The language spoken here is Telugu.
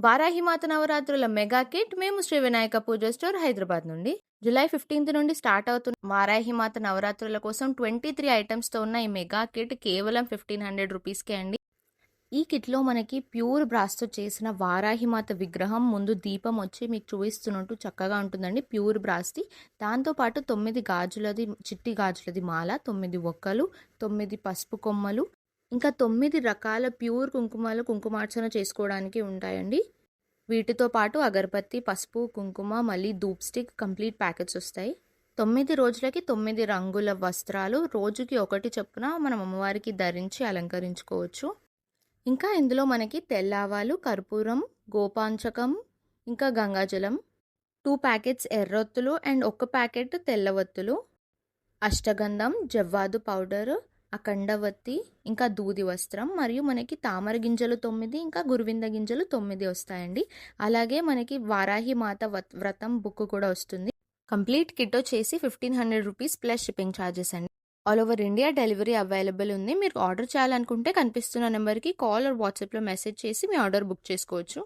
వారాహిమాత నవరాత్రుల మెగా కిట్ మేము శ్రీ వినాయక పూజ స్టోర్ హైదరాబాద్ నుండి జూలై 15 నుండి స్టార్ట్ అవుతున్న వారాహిమాత నవరాత్రుల కోసం 23 ఐటమ్స్తో ఉన్న ఈ మెగా కిట్ కేవలం 1500 రూపీస్కే అండి. ఈ కిట్లో మనకి ప్యూర్ బ్రాస్తో చేసిన వారాహిమాత విగ్రహం ముందు దీపం వచ్చి మీకు చూపిస్తున్నట్టు చక్కగా ఉంటుందండి. ప్యూర్ బ్రాస్ది. దాంతోపాటు 9 గాజులది చిట్టి గాజులది మాల, 9 ఒక్కలు, 9 పసుపు కొమ్మలు, ఇంకా 9 రకాల ప్యూర్ కుంకుమలు కుంకుమార్చన చేసుకోవడానికి ఉంటాయండి. వీటితో పాటు అగరబత్తి, పసుపు, కుంకుమ, మళ్ళీ ధూప్ స్టిక్ కంప్లీట్ ప్యాకెట్స్ వస్తాయి. 9 రోజులకి 9 రంగుల వస్త్రాలు రోజుకి ఒకటి చొప్పున మనం అమ్మవారికి ధరించి అలంకరించుకోవచ్చు. ఇంకా ఇందులో మనకి తెల్లావాలు, కర్పూరం, గోపాంచకం, ఇంకా గంగాజలం, 2 ప్యాకెట్స్ ఎర్రొత్తులు అండ్ 1 ప్యాకెట్ తెల్లవత్తులు, అష్టగంధం, జవ్వాదు పౌడర్, అఖండవత్తి, ఇంకా దూది వస్త్రం, మరియు మనకి తామర గింజలు 9, ఇంకా గురువింద గింజలు 9 వస్తాయండి. అలాగే మనకి వారాహి మాత వ్రతం బుక్ కూడా వస్తుంది. కంప్లీట్ కిట్ వచ్చేసి 1500 రూపీస్ ప్లస్ షిప్పింగ్ ఛార్జెస్ అండి. All over India delivery available ఉంది. మీరు ఆర్డర్ చేయాలనుకుంటే కనిపిస్తున్న నెంబర్కి కాల్ ఆర్ వాట్సాప్లో మెసేజ్ చేసి మీ ఆర్డర్ బుక్ చేసుకోవచ్చు.